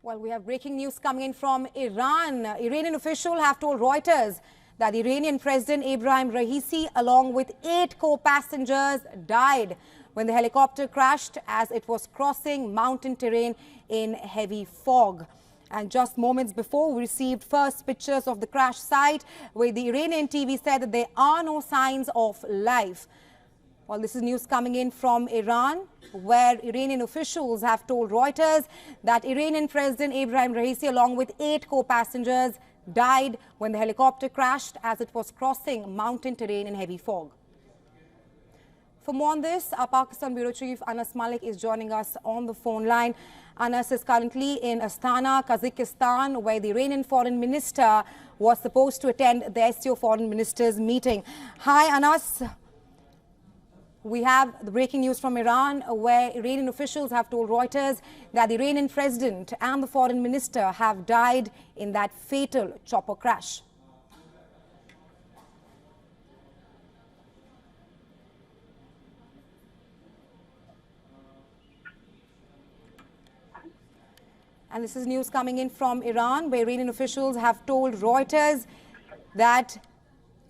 Well, we have breaking news coming in from Iran. Iranian officials have told Reuters that the Iranian President Ebrahim Raisi, along with 8 co-passengers, died when the helicopter crashed as it was crossing mountain terrain in heavy fog. And just moments before, we received first pictures of the crash site, where the Iranian TV said that there are no signs of life. Well, this is news coming in from Iran, where Iranian officials have told Reuters that Iranian President Ebrahim Raisi, along with 8 co-passengers, died when the helicopter crashed as it was crossing mountain terrain in heavy fog. For more on this, our Pakistan Bureau Chief Anas Malik is joining us on the phone line. Anas is currently in Astana, Kazakhstan, where the Iranian Foreign Minister was supposed to attend the SCO Foreign Ministers meeting. Hi, Anas. We have the breaking news from Iran, where Iranian officials have told Reuters that the Iranian president and the foreign minister have died in that fatal chopper crash. And this is news coming in from Iran, where Iranian officials have told Reuters that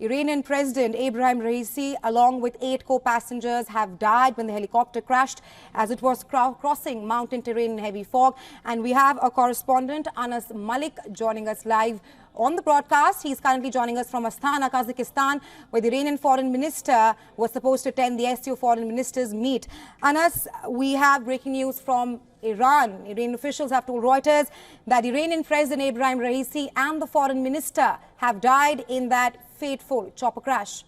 Iranian President Ebrahim Raisi, along with 8 co-passengers, have died when the helicopter crashed as it was crossing mountain terrain in heavy fog. And we have a correspondent, Anas Malik, joining us live on the broadcast. He's currently joining us from Astana, Kazakhstan, where the Iranian Foreign Minister was supposed to attend the SCO Foreign Ministers meet. Anas, we have breaking news from Iran. Iranian officials have told Reuters that Iranian President Ebrahim Raisi and the foreign minister have died in that fateful chopper crash.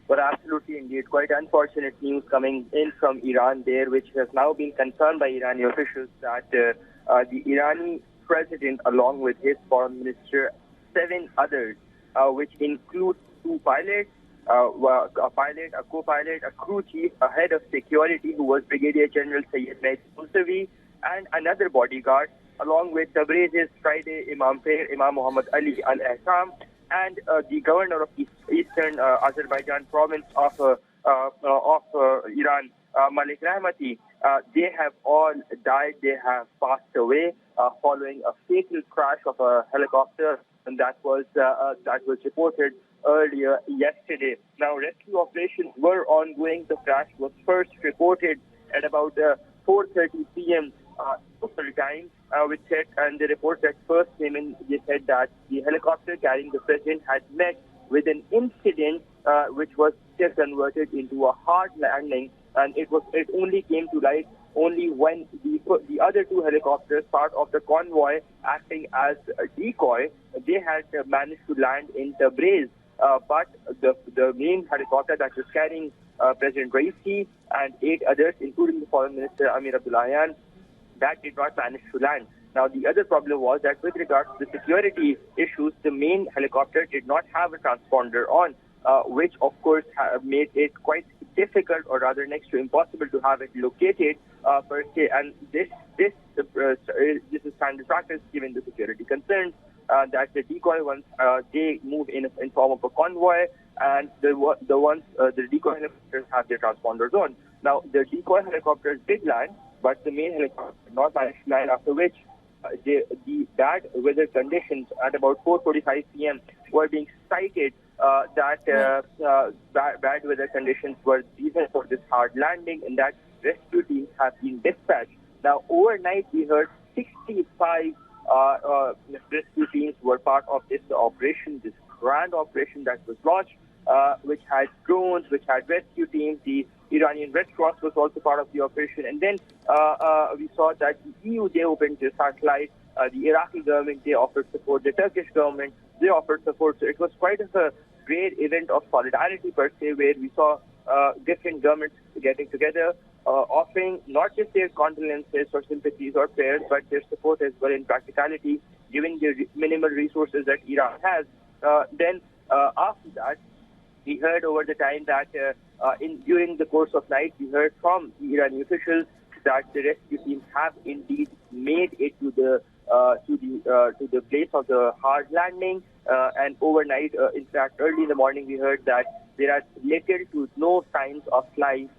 Well, absolutely indeed. Quite unfortunate news coming in from Iran there, which has now been confirmed by Iranian officials that the Iranian president, along with his foreign minister, 7 others, which include 2 pilots, a pilot, a co-pilot, a crew chief, a head of security who was Brigadier General Sayyid Mehdi Musavi, and another bodyguard, along with Tabriz's Friday Imam Muhammad Ali Al-Ahkam, and the governor of Eastern Azerbaijan province of Iran, Malik Rahmati. They have all died. They have passed away following a fatal crash of a helicopter, and that was reported earlier yesterday. Now, rescue operations were ongoing. The crash was first reported at about 4:30 p.m. Local time, which said, and the report that first came in, they said that the helicopter carrying the president had met with an incident which was converted into a hard landing, and it only came to light only when the other 2 helicopters, part of the convoy acting as a decoy, they had managed to land in Tabriz. But the main helicopter that was carrying President Raisi and 8 others, including the foreign minister Amir Abdullahian, that did not manage to land. Now, the other problem was that with regards to the security issues, the main helicopter did not have a transponder on, which of course made it quite difficult, or rather next to impossible, to have it located per se. And this is standard practice given the security concerns. That the decoy ones, they move in form of a convoy, and the decoy helicopters have their transponders on. Now, the decoy helicopters did land, but the main helicopter did not manage to land, after which the bad weather conditions at about 4:45 p.m. were being cited that bad weather conditions were the reason for this hard landing, and that rescue teams have been dispatched. Now, overnight, we heard 65 rescue teams were part of this operation, this grand operation that was launched, which had drones, which had rescue teams. The Iranian Red Cross was also part of the operation. And then we saw that the EU, they opened their satellite. The Iraqi government, they offered support. The Turkish government, they offered support. So it was quite a great event of solidarity per se, where we saw different governments getting together, offering not just their condolences or sympathies or prayers, but their support as well in practicality, given the minimal resources that Iran has. Then after that, we heard over the time that during the course of night, we heard from the Iranian officials that the rescue teams have indeed made it to the place of the hard landing. And overnight, in fact, early in the morning, we heard that there are little to no signs of life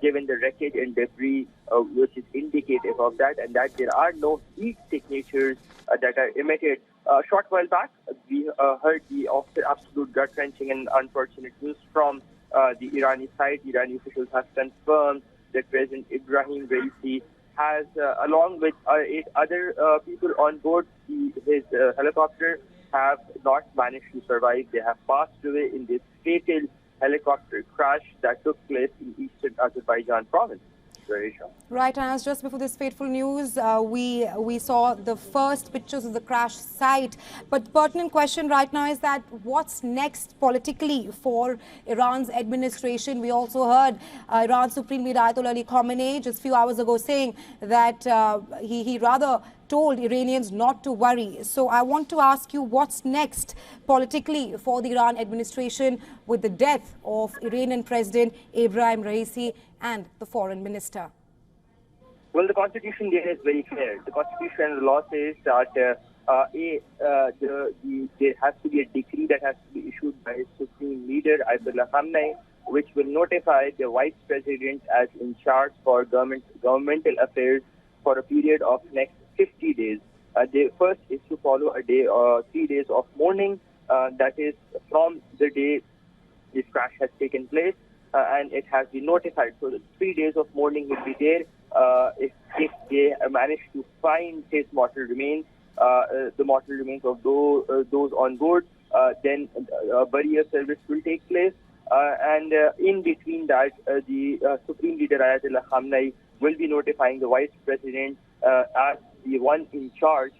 given the wreckage and debris, which is indicative of that, and that there are no heat signatures that are emitted. A short while back, we heard the absolute gut-wrenching and unfortunate news from the Irani side. The Irani officials have confirmed that President Ibrahim Raisi has, along with 8 other people on board his helicopter, have not managed to survive. They have passed away in this fatal helicopter crash that took place in eastern Azerbaijan province. Right, and as just before this fateful news, we saw the first pictures of the crash site. But the pertinent question right now is that what's next politically for Iran's administration? We also heard Iran's Supreme Leader Ayatollah Ali Khamenei just a few hours ago saying that he rather told Iranians not to worry. So I want to ask you, what's next politically for the Iran administration with the death of Iranian President Ebrahim Raisi and the foreign minister? Well, the constitution there is very clear. The constitution and the law says that there has to be a decree that has to be issued by his supreme leader Ayatollah Khamenei, which will notify the vice president as in charge for governmental affairs for a period of next 50 days. The first is to follow a day or 3 days of mourning, that is from the day this crash has taken place, and it has been notified. So the 3 days of mourning will be there. If they manage to find his mortal remains, the mortal remains of those on board, then a burial service will take place. And in between that, the Supreme Leader Ayatollah Khamenei will be notifying the Vice President as the one in charge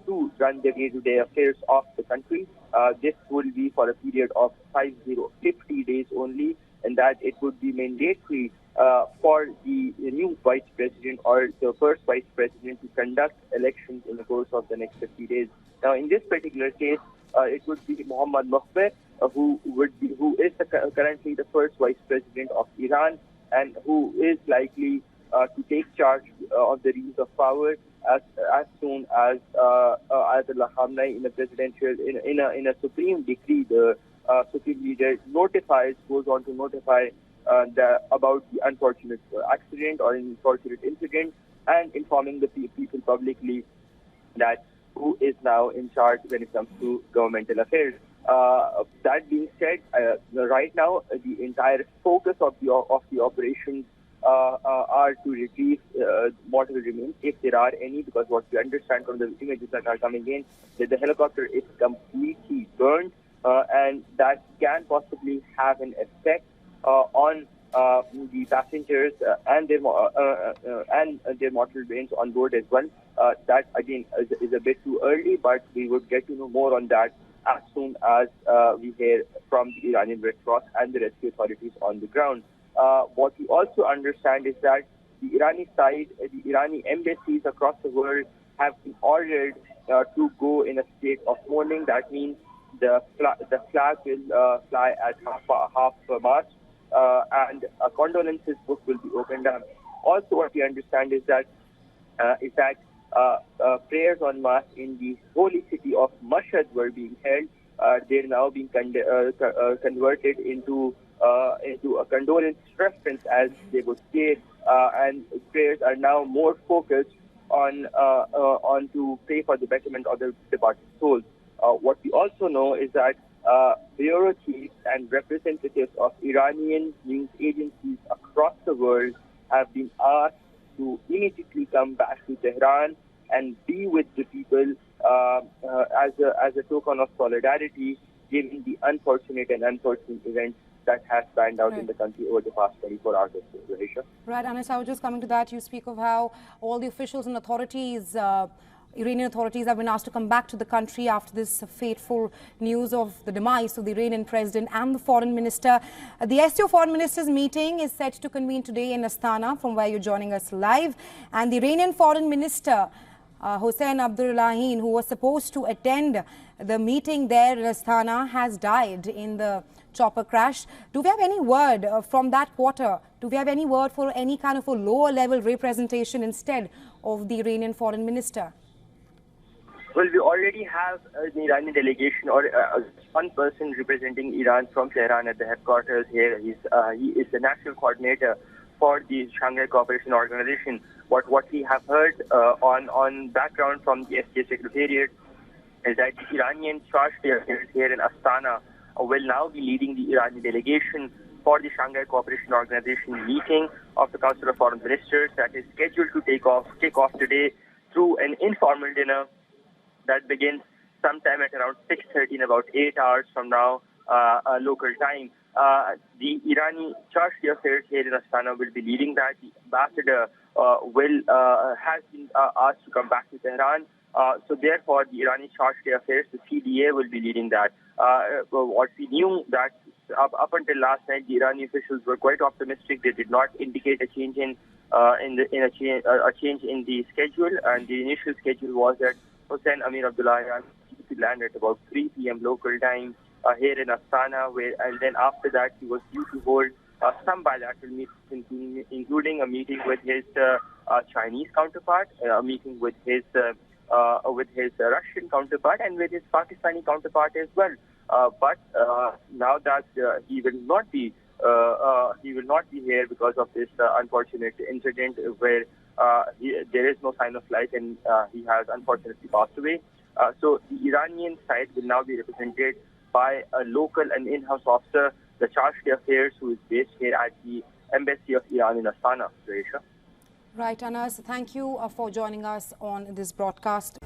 to run the day-to-day affairs of the country. This will be for a period of 50 days only, and that it would be mandatory for the new Vice President or the first Vice President to conduct elections in the course of the next 50 days. Now, in this particular case, it would be Mohammad Mokhber, who is currently the first Vice President of Iran and who is likely to take charge of the reins of power as soon as Ayatollah Khamenei in a presidential in a supreme decree. The supreme leader goes on to notify about the unfortunate accident or unfortunate incident, and informing the people publicly that who is now in charge when it comes to governmental affairs. That being said, right now the entire focus of the operations are to retrieve mortal remains, if there are any, because what we understand from the images that are coming in, that the helicopter is completely burned, and that can possibly have an effect on the passengers and their mortal remains on board as well. That again is a bit too early, but we would get to know more on that as soon as we hear from the Iranian Red Cross and the rescue authorities on the ground. What we also understand is that the Irani side, the Irani embassies across the world have been ordered to go in a state of mourning. That means the flag will fly at half mast, and a condolences book will be opened up. Also, what we understand is that prayers en masse in the holy city of Mashhad were being held. They're now being converted into a condolence reference, as they would say, and prayers are now more focused on to pray for the betterment of the departed souls. What we also know is that bureau chiefs and representatives of Iranian news agencies across the world have been asked to immediately come back to Tehran and be with the people as a token of solidarity, given the unfortunate events that has panned out in the country over the past 24 hours. Right, Anas, I was just coming to that. You speak of how all the officials and authorities, Iranian authorities, have been asked to come back to the country after this fateful news of the demise of the Iranian president and the foreign minister. The SCO foreign ministers meeting is set to convene today in Astana, from where you're joining us live. And the Iranian foreign minister, Hossein Abdullahian, who was supposed to attend the meeting there in Astana, has died in the chopper crash. Do we have any word from that quarter? Do we have any word for any kind of a lower level representation instead of the Iranian foreign minister? Well, we already have an Iranian delegation or one person representing Iran from Tehran at the headquarters here. He is the national coordinator for the Shanghai Cooperation Organization. But what we have heard on background from the SK Secretariat is that the Iranian charge d'affaires here in Astana will now be leading the Iranian delegation for the Shanghai Cooperation Organization meeting of the Council of Foreign Ministers that is scheduled to take off today through an informal dinner that begins sometime at around 6:30 in about 8 hours from now, local time. The Irani charge d'affaires here in Astana will be leading that. The ambassador has been asked to come back to Tehran. So therefore, the Irani charge d'affaires, the CDA, will be leading that. What we knew that up until last night, the Irani officials were quite optimistic. They did not indicate a change a change in the schedule, and the initial schedule was that Hossein Amir Abdullahian to land at about 3 p.m. local time here in Astana, and then after that he was due to hold some bilateral meetings, including a meeting with his Chinese counterpart, a meeting with his Russian counterpart, and with his Pakistani counterpart as well. But now that he will not be here because of this unfortunate incident where there is no sign of life, and he has unfortunately passed away. So the Iranian side will now be represented by a local and in-house officer, the charge d'affaires, who is based here at the Embassy of Iran in Astana. Right, Anas, thank you for joining us on this broadcast.